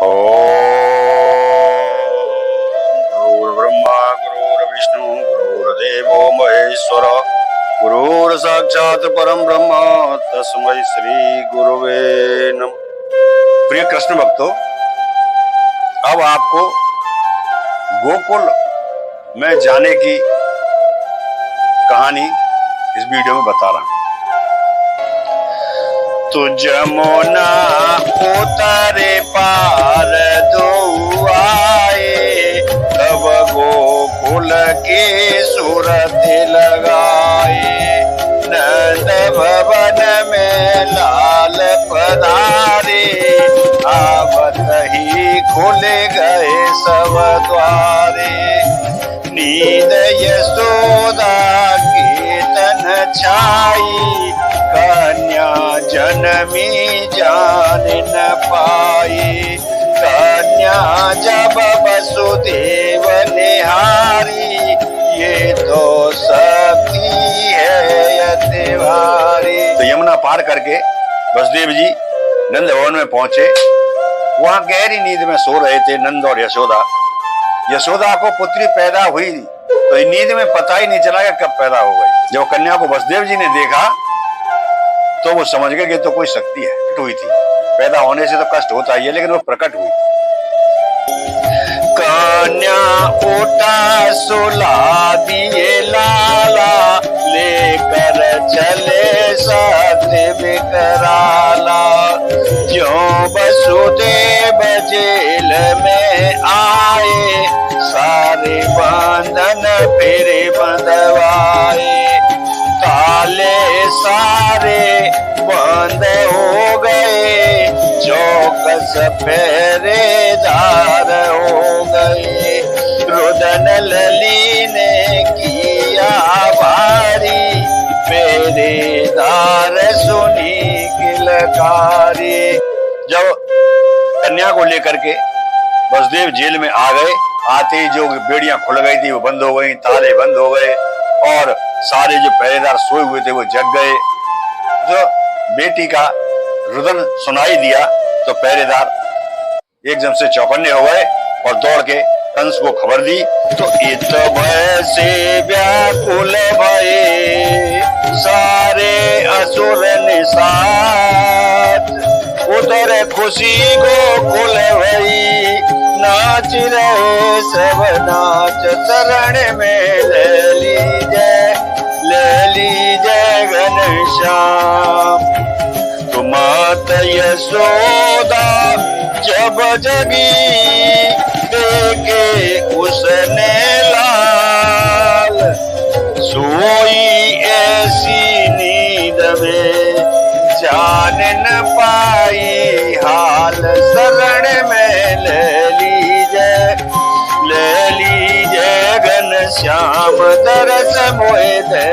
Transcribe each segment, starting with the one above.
गुरुर्ब्रह्मा गुरुर्विष्णु गुरुर्देवो महेश्वर गुरुर् साक्षात् परम ब्रह्म तस्मै श्री गुरुवे नमः। प्रिय कृष्ण भक्तों, अब आपको गोकुल में जाने की कहानी इस वीडियो में बता रहा हूं। तो जमुना उतारे पार दो आए, तब गोकुल की सूरत लगाए। नंद भवन में लाल पधारे, आवत ही खुल गए सब द्वारे। नींद यशोदा की तन छाई, कन्या जनमी जान न पाई। कन्या जब वसुदेव निहारी, ये तो शक्ति है यतिवारी। तो यमुना पार करके वसुदेव जी नंद भवन में पहुंचे। वहां गहरी नींद में सो रहे थे नंद और यशोदा। यशोदा को पुत्री पैदा हुई तो नींद में पता ही नहीं चला कि कब पैदा हो गई। जब कन्या को वसुदेव जी ने देखा तो वो समझ गए कि तो कोई शक्ति है हुई थी। पैदा होने से तो कष्ट होता ही है, लेकिन वो प्रकट हुई। कन्या उठा सुला दिए लाला, लेकर चले साथ विकराला। जो वसुदेव जेल में आए, सारे बंधन फिर बंधवाए। ताले सारे बंद हो गए, चौकस पहरेदार हो गए। रुदन लली ने किया भारी, पहरेदार सुनी किलकारी। जब कन्या को लेकर के वसुदेव जेल में आ गए, आते ही जो बेड़ियां खुल गई थी वो बंद हो गई, ताले बंद हो गए और सारे जो पहरेदार सोए हुए थे वो जग गए। जो बेटी का रुदन सुनाई दिया तो पहरेदार एकदम से चौकन्ने हो गए और दौड़ के कंस को खबर दी। तो इत भय से व्याकुल भये, सारे असुर निषाद। उधर खुशी गोकुल भई, नाच रहे सब नाच शरण में। ले लीजय घनश्याम। तुमात यशोदा जब जगी, देखे उसने लाल। सोई ऐसी नींद में जान न पाई हाल। शरण में ले लीजय घनश्याम। दरस मोहे दे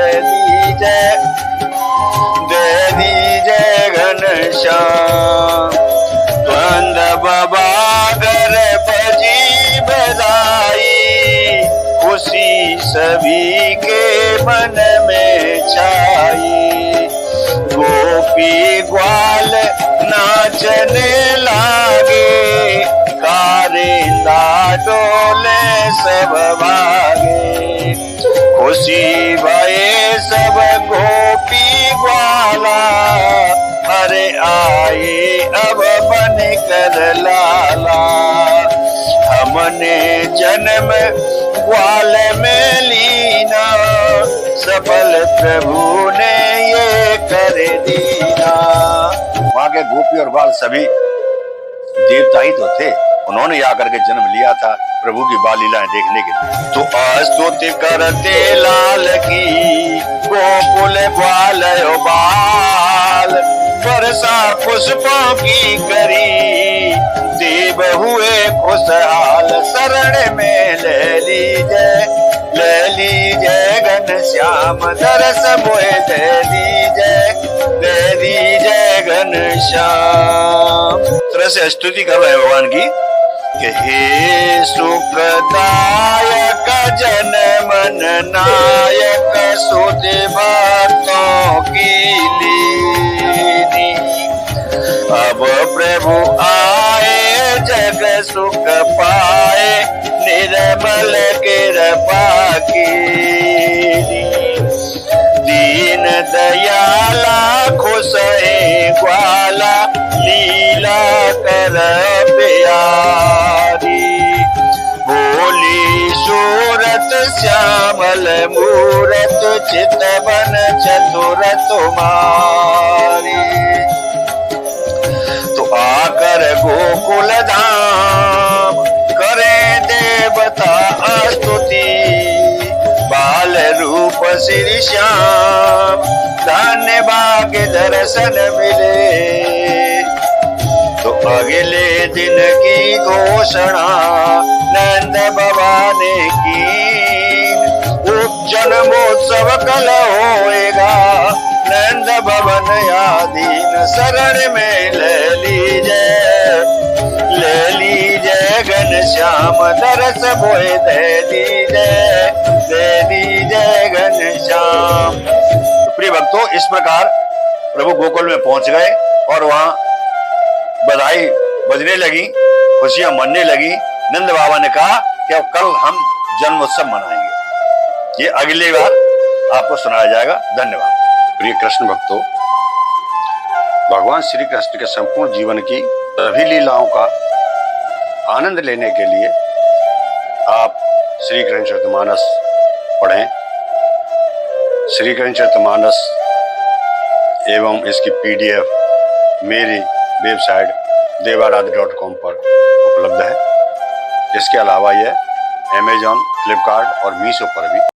दीजय घनश्याम। द्वंद बाबा घर बजी बधाई, खुशी सभी के मन में छाई। गोपी ग्वाल नाचने लागे, कारिंदा डोले सब भागे। खुशी भये सब गोपी ग्वाला, अरे आए अब बन कर लाला। हमने जन्म ग्वाल में लीना, सफल प्रभु ने ये कर दीना। वहां के गोपी और बाल सभी देवता ही तो थे, उन्होंने आकर के जन्म लिया था प्रभु की बाल लीलाएं देखने के लिए। तो स्तुति करते लाल की, गोकुल ग्वाल बाल। वर्षा पुष्पों की करी, देव हुए खुशहाल। शरण में ले लीजय घनश्याम। दरस मोहे दे दीजय घनश्याम। तरह से स्तुति कर रहे हैं भगवान की कि हे सुखदायक जन मन नायक, सुध भक्तों की लीनी। अब प्रभु आए जग सुख पाए, निर्मल कृपा कीनी। दीन दयाला खुशे ग्वाला, लीला कर प्यारी। भोली सूरत श्यामल मूरत, चितवन चतुर तुम्हारी। तो आकर गोकुल धाम करें देवता स्तुति, बाल रूप श्री श्याम धन्य भाग्य दर्शन मिले। तो अगले दिन की घोषणा नंद बाबा ने की, जन्मोत्सव कल होएगा, नंद भवन आधीन शरण में ले लीजिए घनश्याम दरस बोए दे दीजिए घनश्याम। तो प्रिय भक्तों, इस प्रकार प्रभु गोकुल में पहुंच गए और वहां बधाई बजने लगी, खुशियां मनने लगी। नंद बाबा ने कहा कि अब कल हम जन्मोत्सव मनाएंगे। ये अगली बार आपको सुनाया जाएगा। धन्यवाद। प्रिय कृष्ण भक्तों, भगवान श्री कृष्ण के संपूर्ण जीवन की सभी लीलाओं का आनंद लेने के लिए आप श्री कृष्णचरितमानस पढ़ें। श्री कृष्णचरितमानस एवं इसकी PDF मेरी वेबसाइट devarad.com पर उपलब्ध है। इसके अलावा यह Amazon, फ्लिपकार्ट और मीशो पर भी